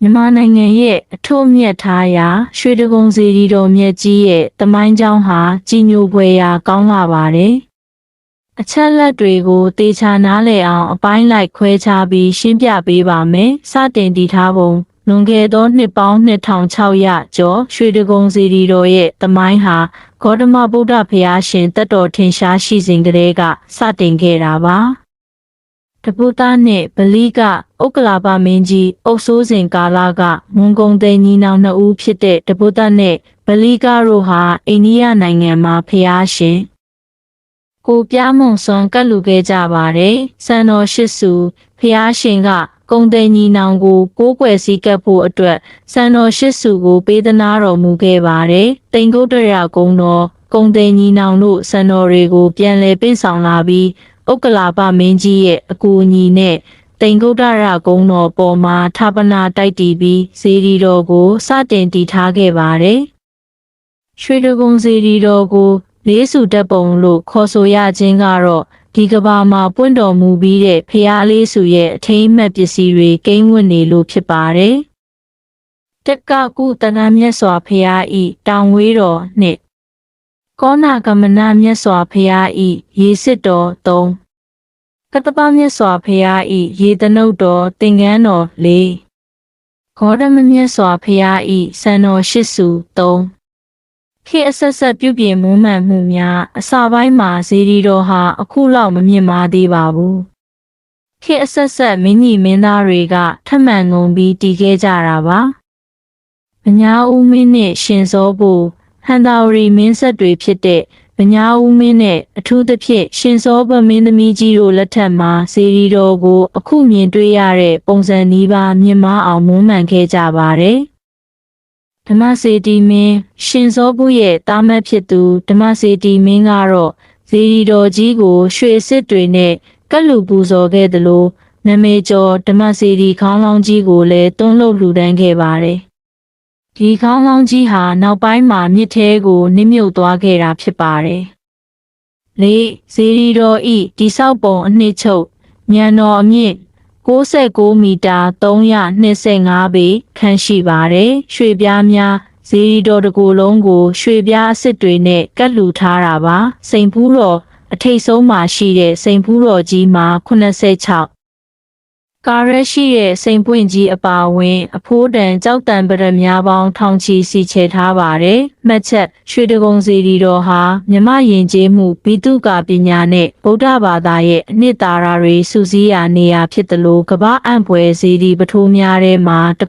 မြန်မာနိုင်ငံရဲ့အထွတ်အမြတ်ထားရာရွှေတကုံစေတီတော်မြတ်ကြီးရဲ့သမိုင်းကြောင်းဟာကြီးညိုဖွယ်ရာကောင်းလာပါတယ်။အချက်လက်တွေကိုသေချာနားလည်အောင်အပိုင်းလိုက်ခွဲခြားပြီးရှင်းပြပေးပါမယ်။စတင်တည်ထားပုံလွန်ခဲ့သောနှစ်ပေါင်း2600ကျော်ရွှေတကုံစေတီတော်ရဲ့သမိုင်းဟာဂေါတမဗုဒ္ဓဘုရားရှင်တက်တော်ထင်ရှားရှိစဉ်ကတည်းကစတင်ခဲ့တာပါ။တပုတ္တနှင့်ဗလိကဥက္ကလာပမင်းကြီးအုပ်စိုးစဉ်ကာလကမွန်ဂုံသိန်းညီနောင်နှစ်ဦးဖြစ်တဲ့တပုတ္တနှင့်ဗလိကတို့ဟာအိန္ဒိယနိုင်ငံမှာဘုရားရှင်ကိုပြမွန်စွန်ကတ်လူခဲ့ကြပါတယ်။စံတော်ရှိစုဘုရားရှင်ကဂုံသိန်းညီနောင်ကိုကိုးကွယ်စည်းကပ်ဖို့အတွက်စံတော်ရှိစုကိုပေးသနာတော်မူခဲ့ပါတယ်။တိန်ကုတ္တရာကုန်းတော်ဂုံသိန်းညီနောင်တို့စံတော်တွေကိုပြန်လည်ပေးဆောင်လာပြီးဥက္ကလာပမင်းကြီးရဲ့အကူအညီနဲ့တိန်ကုတ္တရကုန်းတော်ပေါ်မှာဌာပနာတိုက်တည်ပြီးစေတီတော်ကိုစတင်တည်ထားခဲ့ပါတယ်။ရွှေတကုံစေတီတော်ကိုလေးစုတက်ပုံလို့ခေါ်ဆိုရခြင်းကတော့ဒီကဘာမှာပွင့်တော်မူပြီးတဲ့ဖျားလေးစုရဲ့အထိမ်းအမှတ်ပစ္စည်းတွေကိန်းဝတ်နေလို့ဖြစ်ပါတယ်။တက်ကကုတဏမြတ်စွာဘုရားဤတောင်ဝေးတော်နှင့်ကောနာကမနမြတ်စွာဘုရားဤရေစစ်တော်3ကတ္တပမြတ်စွာဘုရားဤရေတနုတ်တော်သင်္ကန်းတော်4ဂေါတမမြတ်စွာဘုရားဤစံတော်ရှိစု3ခေအဆက်ဆက်ပြုပြင်မွမ်းမံမှုများအစပိုင်းမှာဇေဒီတော်ဟာအခုလောက်မမြင့်မားသေးပါဘူးခေအဆက်ဆက်မင်းကြီးမင်းသားတွေကထမှန်ငုံပြီးတည်ခဲ့ကြတာပါမညာဦးမင်းနဲ့ရှင်စောဖို့ဟန်တာဝရီမင်းဆက်တွေဖြစ်တဲ့မညာဦးမင်းနဲ့အထူးသဖြင့်ရှင်စောဘမင်းသမီးကြီးတို့လက်ထက်မှာစေရီတော်ကိုအခုမြင်တွေ့ရတဲ့ပုံစံနီးပါးမြင့်မားအောင်မွမ်းမံခဲ့ကြပါတယ်။ဓမ္မစေတီမင်းရှင်စောဘူးရဲ့တာမတ်ဖြစ်သူဓမ္မစေတီမင်းကတော့စေရီတော်ကြီးကိုရွှေစစ်တွေနဲ့ကတ်လူပူဇော်ခဲ့သလိုနမေကျော်ဓမ္မစေတီခေါင်းလောင်းကြီးကိုလည်းတွန်းလှုပ်လှူဒန်းခဲ့ပါတယ်။ဒီခေါင်းလောင်းကြီးဟာနောက်ပိုင်းမှာမြစ်ထဲကိုနစ်မြုပ်သွားခဲ့တာဖြစ်ပါတယ်။၄ဇေရီတော်ဤတိဆောက်ပုံအနှစ်ချုပ်ညံတော်အမြင့်69မီတာ325ပေခန့်ရှိပါတယ်။ရွှေပြားများဇေရီတော်တစ်ကိုယ်လုံးကိုရွှေပြားအစစ်တွေနဲ့ကတ်လူထားတာပါ။စိန်ဖူးတော်အထိပ်ဆုံးမှာရှိတဲ့စိန်ဖူးတော်ကြီးမှာ86ကာရက်ရှိတဲ့စိန်ပွင့်ကြီးအပါအဝင်အဖိုးတန်ကြောက်တံပရများပေါင်းထောင်ချီစီချဲထားပါတယ်။မှတ်ချက်ရွှေတကုံစေတီတော်ဟာမြမယဉ်ကျေးမှုဘိတုကာပညာနဲ့ဗုဒ္ဓဘာသာရဲ့အနှစ်သာရတွေစုစည်းရာနေရာဖြစ်တယ်လို့ကမ္ဘာအံ့ဖွယ်စေတီပထိုးများထဲမှာတစ်ခု